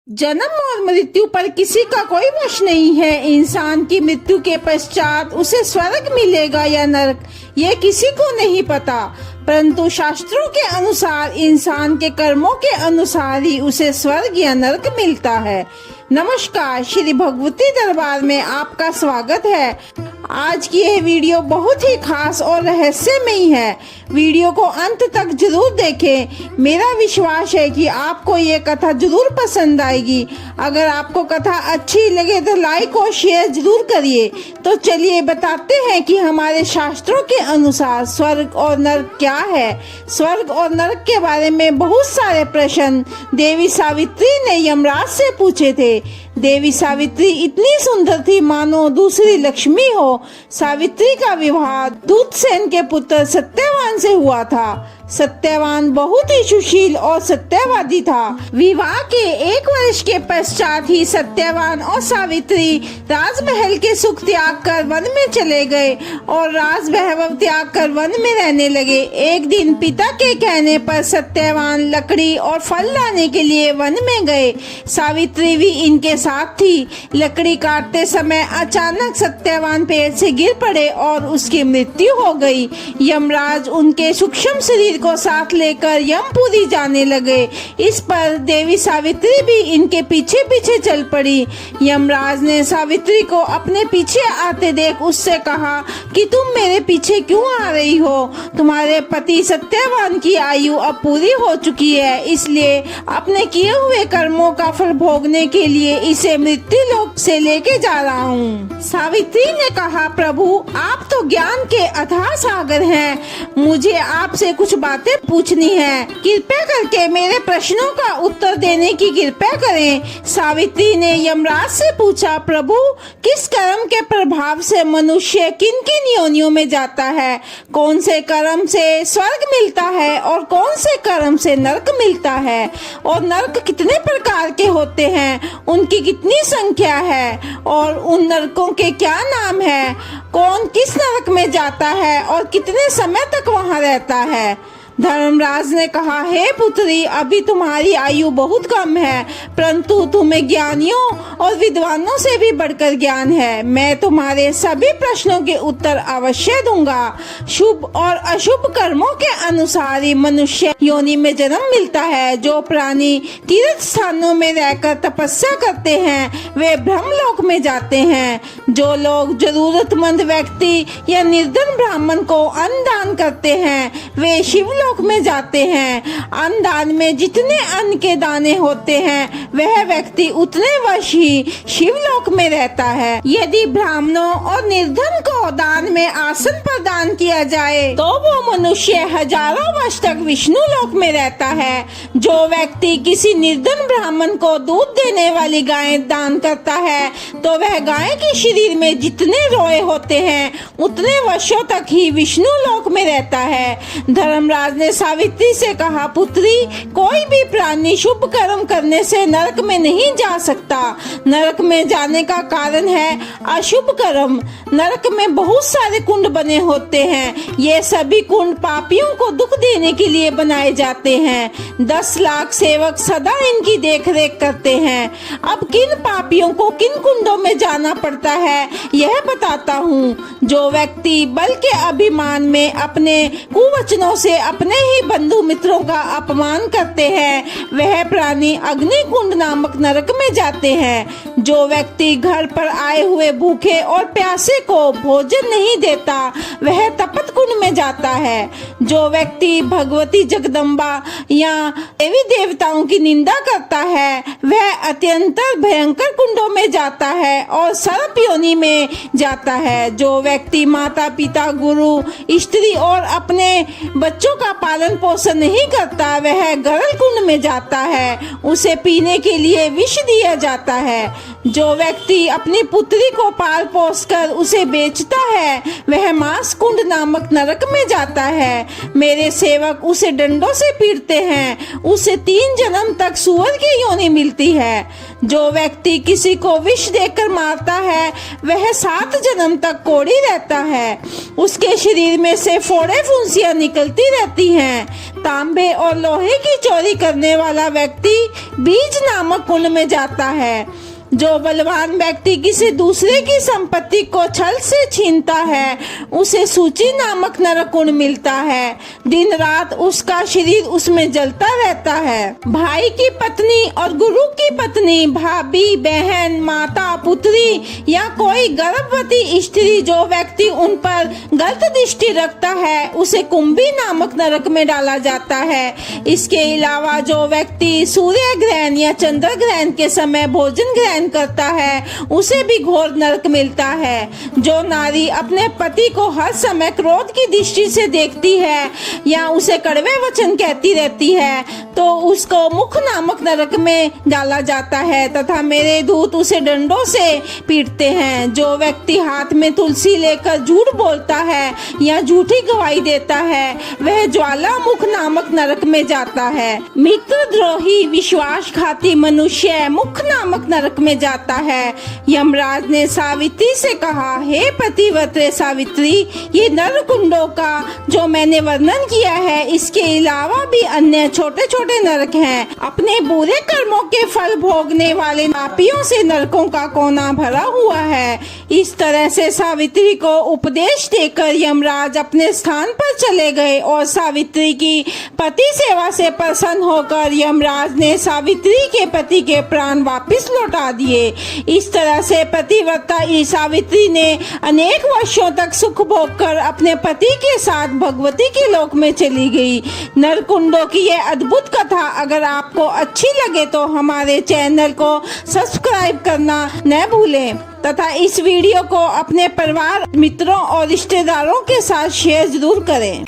जन्म और मृत्यु पर किसी का कोई वश नहीं है। इंसान की मृत्यु के पश्चात उसे स्वर्ग मिलेगा या नरक, ये किसी को नहीं पता। परंतु शास्त्रों के अनुसार इंसान के कर्मों के अनुसार ही उसे स्वर्ग या नरक मिलता है। नमस्कार, श्री भगवती दरबार में आपका स्वागत है। आज की यह वीडियो बहुत ही खास और रहस्यमयी है। वीडियो को अंत तक जरूर देखें। मेरा विश्वास है कि आपको ये कथा जरूर पसंद आएगी। अगर आपको कथा अच्छी लगे तो लाइक और शेयर जरूर करिए। तो चलिए बताते हैं कि हमारे शास्त्रों के अनुसार स्वर्ग और नरक क्या है। स्वर्ग और नरक के बारे में बहुत सारे प्रश्न देवी सावित्री ने यमराज से पूछे थे। देवी सावित्री इतनी सुंदर थी मानो दूसरी लक्ष्मी हो। सावित्री का विवाह दूतसेन के पुत्र सत्यवान से हुआ था। सत्यवान बहुत ही सुशील और सत्यवादी था। विवाह के 1 वर्ष के पश्चात ही सत्यवान और सावित्री राजमहल के सुख त्याग कर वन में चले गए और राज वैभव त्याग कर वन में रहने लगे। एक दिन पिता के कहने पर सत्यवान लकड़ी और फल लाने के लिए वन में गए। सावित्री भी इनके साथ थी। लकड़ी काटते समय अचानक सत्यवान पेड़ से गिर पड़े और उसकी मृत्यु हो गई। यमराज उनके सूक्ष्म शरीर को साथ लेकर यमपुरी जाने लगे। इस पर देवी सावित्री भी इनके पीछे पीछे चल पड़ी। यमराज ने सावित्री को अपने पीछे आते देख उससे कहा कि तुम मेरे पीछे क्यों आ रही हो? तुम्हारे पति सत्यवान की आयु अब पूरी हो चुकी है, इसलिए अपने किए हुए कर्मों का फल भोगने के लिए इसे मृत्यु लोक से लेके जा रहा हूँ। सावित्री ने कहा, प्रभु आप तो ज्ञान के अथाह सागर हैं। मुझे आपसे कुछ बातें पूछनी है। कृपया करके मेरे प्रश्नों का उत्तर देने की कृपया करें। सावित्री ने यमराज से पूछा, प्रभु किस कर्म के प्रभाव से मनुष्य किन किन योनियों में जाता है? कौन से कर्म से स्वर्ग मिलता है और कौन से कर्म से नरक मिलता है? और नरक कितने प्रकार के होते हैं? उनकी कितनी संख्या है? और उन नरकों के क्या नाम है? कौन किस नरक में जाता है और कितने समय तक वहाँ रहता है? धर्मराज ने कहा, हे पुत्री, अभी तुम्हारी आयु बहुत कम है, परंतु तुम्हें ज्ञानियों और विद्वानों से भी बढ़कर ज्ञान है। मैं तुम्हारे सभी प्रश्नों के उत्तर अवश्य दूंगा। शुभ और अशुभ कर्मों के अनुसार ही मनुष्य योनि में जन्म मिलता है। जो प्राणी तीर्थ स्थानों में रहकर तपस्या करते हैं वे ब्रह्मलोक में जाते हैं। जो लोग जरूरतमंद व्यक्ति या निर्धन ब्राह्मण को अन्न दान करते हैं वे शिवलोक में जाते हैं। अन्न दान में जितने अन्न के दाने होते हैं वह व्यक्ति उतने वर्ष ही शिवलोक में रहता है। यदि ब्राह्मणों और निर्धन को दान में आसन प्रदान किया जाए तो वो मनुष्य हजारों वर्ष तक विष्णु लोक में रहता है। जो व्यक्ति किसी निर्धन ब्राह्मण को दूध देने वाली गाय दान करता है तो वह गाय के शरीर में जितने रोए होते हैं उतने वर्षों तक ही विष्णु लोक में रहता है। धर्मराज ने सावित्री से कहा, पुत्री कोई भी प्राणी शुभ कर्म करने से नरक में नहीं जा सकता। नरक में जाने का कारण है अशुभ कर्म। नरक में बहुत सारे कुंड बने होते हैं। ये सभी कुंड पापियों को दुख देने के लिए बनाए जाते हैं। 10 लाख सेवक सदा इनकी देखरेख करते हैं। अब किन पापियों को किन कुंडों में जाना पड़ता है यह बताता हूँ। जो व्यक्ति बल के अभिमान में अपने कुवचनों से अपने ही बंधु मित्रों का अपमान करते हैं वह प्राणी अग्नि कुंड नामक नरक में जाते हैं। जो व्यक्ति घर पर आए हुए भूखे और प्यासे को भोजन नहीं देता वह तपत कुंड में जाता है। जो व्यक्ति भगवती जगदम्बा या देवी देवताओं की निंदा करता है वह अत्यंत भयंकर कुंडों में जाता है और सर्प योनि में जाता है। जो व्यक्ति माता पिता गुरु स्त्री और अपने बच्चों का पालन पोषण नहीं करता वह गरल कुंड में जाता है। उसे पीने के लिए विष दिया जाता है। जो व्यक्ति अपनी पुत्री को पाल पोस कर उसे बेचता है वह मांस कुंड नामक नरक में जाता है। मेरे सेवक उसे डंडों से पीटते हैं। उसे 3 जन्म तक सुअर की योनि मिलती है। जो व्यक्ति किसी को विष देकर मारता है वह 7 जन्म तक कोढ़ी रहता है। उसके शरीर में से फोड़े फुंसियां निकलती रहती हैं। तांबे और लोहे की चोरी करने वाला व्यक्ति बीज नामक कुंड में जाता है। जो बलवान व्यक्ति किसी दूसरे की संपत्ति को छल से छीनता है उसे सूची नामक नरक कुंड मिलता है। दिन रात उसका शरीर उसमें जलता रहता है। भाई की पत्नी और गुरु की पत्नी, भाभी, बहन, माता, पुत्री या कोई गर्भवती स्त्री जो व्यक्ति उन पर गलत दृष्टि रखता है उसे कुंभी नामक नरक में डाला जाता है। इसके अलावा जो व्यक्ति सूर्य ग्रहण या चंद्र ग्रहण के समय भोजन ग्रहण करता है उसे भी घोर नरक मिलता है। जो नारी अपने पति को हर समय क्रोध की दृष्टि से देखती है या उसे कड़वे वचन कहती रहती है तो उसको मुख नामक नरक में डाला जाता है तथा मेरे दूत उसे डंडों से पीटते हैं। जो व्यक्ति हाथ में तुलसी लेकर झूठ बोलता है या झूठी गवाही देता है वह ज्वालामुख नामक नरक में जाता है। मित्रद्रोही विश्वासघाती मनुष्य मुख नामक नरक में जाता है। यमराज ने सावित्री से कहा, हे पतिव्रते सावित्री, ये नरक कुंडों का जो मैंने वर्णन किया है इसके अलावा भी अन्य छोटे छोटे नरक हैं। अपने बुरे कर्मों के फल भोगने वाले पापियों से नरकों का कोना भरा हुआ है। इस तरह से सावित्री को उपदेश देकर यमराज अपने स्थान पर चले गए और सावित्री की पति सेवा से प्रसन्न होकर यमराज ने सावित्री के पति के प्राण वापस लौटा दिए। इस तरह से पतिव्रता सावित्री ने अनेक वर्षों तक सुख भोगकर अपने पति के साथ भगवती के लोक में चली गई। नरकुंडों की यह अद्भुत कथा अगर आपको अच्छी लगे तो हमारे चैनल को सब्सक्राइब करना न भूलें तथा इस वीडियो को अपने परिवार, मित्रों और रिश्तेदारों के साथ शेयर जरूर करें।